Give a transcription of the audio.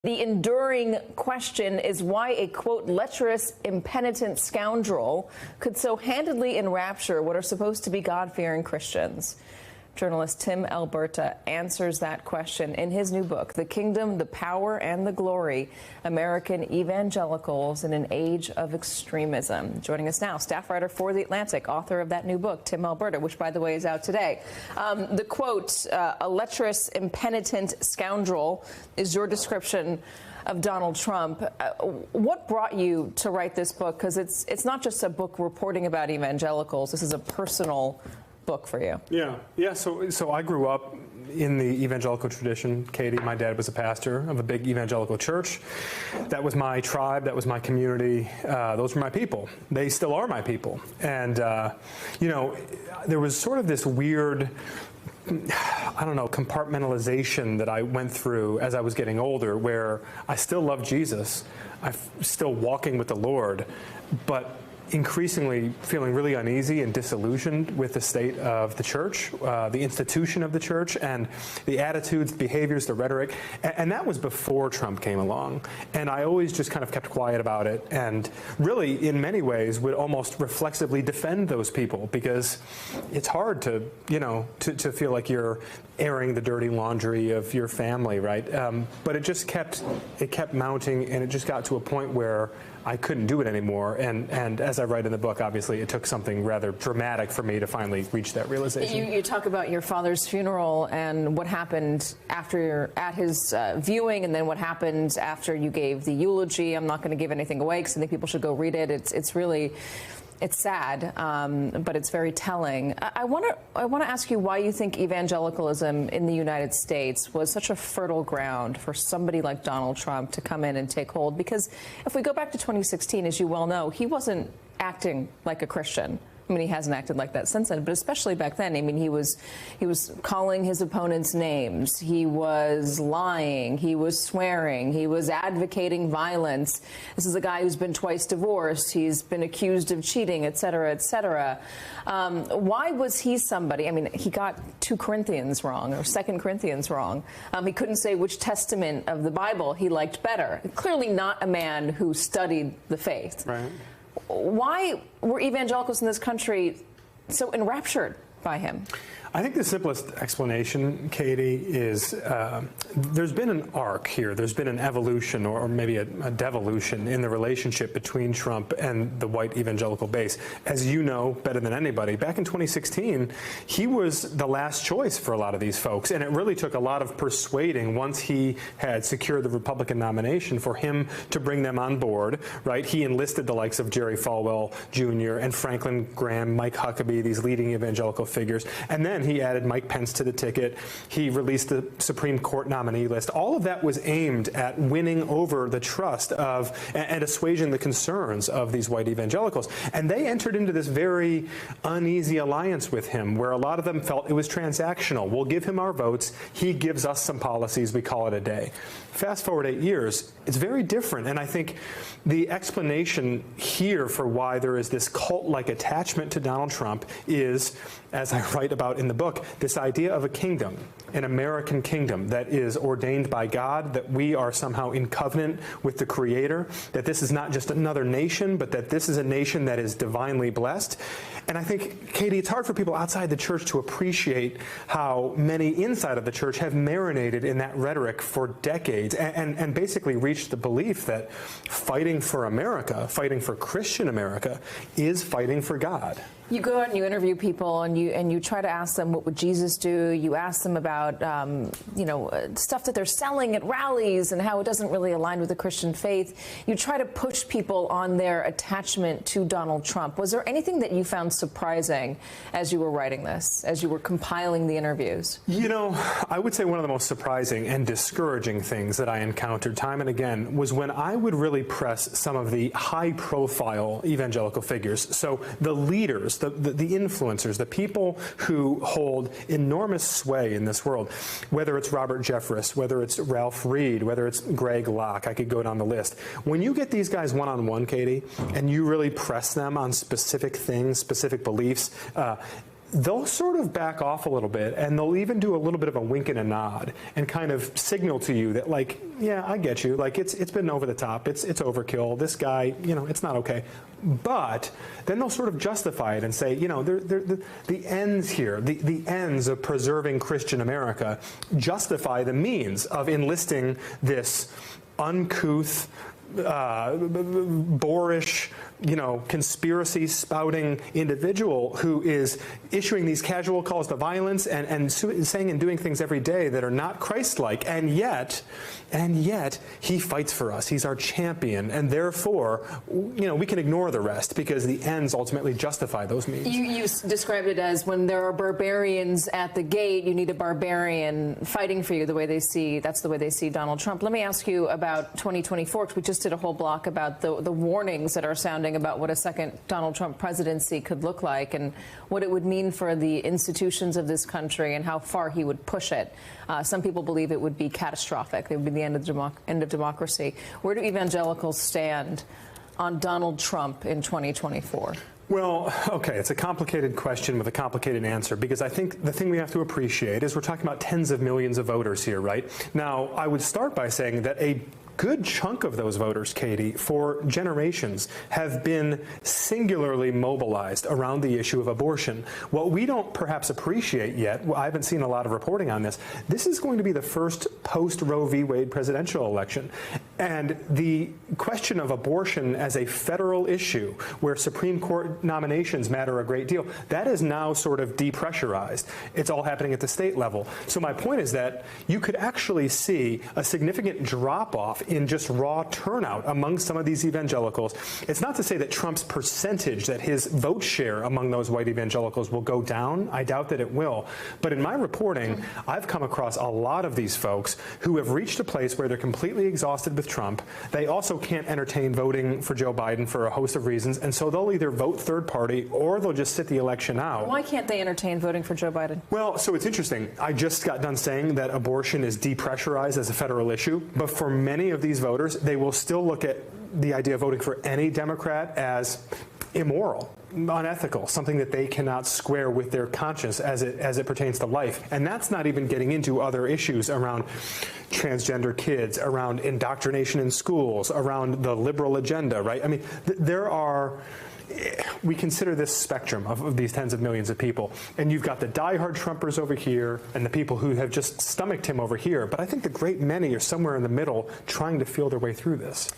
The enduring question is why a, quote, lecherous, impenitent scoundrel could so handedly enrapture what are supposed to be God-fearing Christians. Journalist Tim Alberta answers that question in his new book, The Kingdom, the Power, and the Glory, American Evangelicals in an Age of Extremism. Joining us now, staff writer for The Atlantic, author of that new book, Tim Alberta, which, by the way, is out today. The quote, a lecherous, impenitent scoundrel, is your description of Donald Trump. What brought you to write this book? Because it's not just a book reporting about evangelicals. This is a personal book for you. Yeah. So I grew up in the evangelical tradition, Katie. My dad was a pastor of a big evangelical church. That was my tribe. That was my community. Those were my people. They still are my people. And, there was sort of this weird, compartmentalization that I went through as I was getting older, where I still love Jesus. I'm still walking with the Lord, but increasingly feeling really uneasy and disillusioned with the state of the church, the institution of the church, and the attitudes, behaviors, the rhetoric. And that was before Trump came along. And I always just kind of kept quiet about it, and really, in many ways, would almost reflexively defend those people, because it's hard to feel like you're airing the dirty laundry of your family, right? But it kept mounting, and it just got to a point where I couldn't do it anymore. And as I write in the book, obviously, it took something rather dramatic for me to finally reach that realization. You talk about your father's funeral and what happened at his viewing, and then what happened after you gave the eulogy. I'm not going to give anything away because I think people should go read it. It's sad, but it's very telling. I want to ask you why you think evangelicalism in the United States was such a fertile ground for somebody like Donald Trump to come in and take hold. Because if we go back to 2016, as you well know, he wasn't acting like a Christian. I mean, he hasn't acted like that since then, but especially back then. I mean, he was calling his opponents names. He was lying. He was swearing. He was advocating violence. This is a guy who's been twice divorced. He's been accused of cheating, et cetera, et cetera. Why was he somebody? I mean, he got 2 Corinthians wrong, or 2 Corinthians wrong. He couldn't say which testament of the Bible he liked better. Clearly not a man who studied the faith. Right. Why were evangelicals in this country so enraptured by him? I think the simplest explanation, Katie, is there's been an arc here. There's been an evolution, or maybe a devolution, in the relationship between Trump and the white evangelical base. As you know better than anybody, back in 2016, he was the last choice for a lot of these folks, and it really took a lot of persuading once he had secured the Republican nomination for him to bring them on board, right? He enlisted the likes of Jerry Falwell Jr. and Franklin Graham, Mike Huckabee, these leading evangelical figures, and then he added Mike Pence to the ticket. He released the Supreme Court nominee list. All of that was aimed at winning over the trust of and assuaging the concerns of these white evangelicals. And they entered into this very uneasy alliance with him, where a lot of them felt it was transactional. We'll give him our votes. He gives us some policies. We call it a day. Fast forward 8 years, it's very different. And I think the explanation here for why there is this cult-like attachment to Donald Trump is, as I write about in the book, this idea of a kingdom, an American kingdom that is ordained by God, that we are somehow in covenant with the Creator, that this is not just another nation, but that this is a nation that is divinely blessed. And I think, Katie, it's hard for people outside the church to appreciate how many inside of the church have marinated in that rhetoric for decades and basically reached the belief that fighting for America, fighting for Christian America, is fighting for God. You go out and you interview people, and you try to ask them, what would Jesus do? You ask them about stuff that they're selling at rallies and how it doesn't really align with the Christian faith. You try to push people on their attachment to Donald Trump. Was there anything that you found surprising as you were writing this, as you were compiling the interviews? You know, I would say one of the most surprising and discouraging things that I encountered time and again was when I would really press some of the high-profile evangelical figures. So the leaders, the influencers, the people who hold enormous sway in this world, whether it's Robert Jeffress, whether it's Ralph Reed, whether it's Greg Locke, I could go down the list. When you get these guys one-on-one, Katie, and you really press them on specific things, specific beliefs, they'll sort of back off a little bit, and they'll even do a little bit of a wink and a nod and kind of signal to you that, like, yeah, I get you. Like, it's been over the top. It's overkill. This guy, it's not okay. But then they'll sort of justify it and say, the ends here, the ends of preserving Christian America justify the means of enlisting this uncouth, boorish, conspiracy spouting individual who is issuing these casual calls to violence and saying and doing things every day that are not Christ-like, and yet he fights for us. He's our champion, and therefore, we can ignore the rest because the ends ultimately justify those means. You described it as when there are barbarians at the gate, you need a barbarian fighting for you. That's the way they see Donald Trump. Let me ask you about 2024, because we just did a whole block about the warnings that are sounding about what a second Donald Trump presidency could look like and what it would mean for the institutions of this country and how far he would push it. Some people believe it would be catastrophic. It would be the end of democracy. Where do evangelicals stand on Donald Trump in 2024? Well, okay, it's a complicated question with a complicated answer, because I think the thing we have to appreciate is we're talking about tens of millions of voters here, right? Now, I would start by saying that a good chunk of those voters, Katie, for generations have been singularly mobilized around the issue of abortion. What we don't perhaps appreciate yet, I haven't seen a lot of reporting on this, this is going to be the first post-Roe v. Wade presidential election. And the question of abortion as a federal issue where Supreme Court nominations matter a great deal, that is now sort of depressurized. It's all happening at the state level. So my point is that you could actually see a significant drop-off in just raw turnout among some of these evangelicals. It's not to say that Trump's percentage, that his vote share among those white evangelicals will go down. I doubt that it will. But in my reporting, I've come across a lot of these folks who have reached a place where they're completely exhausted with Trump. They also can't entertain voting for Joe Biden for a host of reasons, and so they'll either vote third party or they'll just sit the election out. Why can't they entertain voting for Joe Biden? Well, so it's interesting. I just got done saying that abortion is depressurized as a federal issue, but for many of these voters, they will still look at the idea of voting for any Democrat as immoral, unethical, something that they cannot square with their conscience as it pertains to life. And that's not even getting into other issues around transgender kids, around indoctrination in schools, around the liberal agenda, right? I mean, we consider this spectrum of these tens of millions of people. And you've got the diehard Trumpers over here and the people who have just stomached him over here. But I think the great many are somewhere in the middle trying to feel their way through this.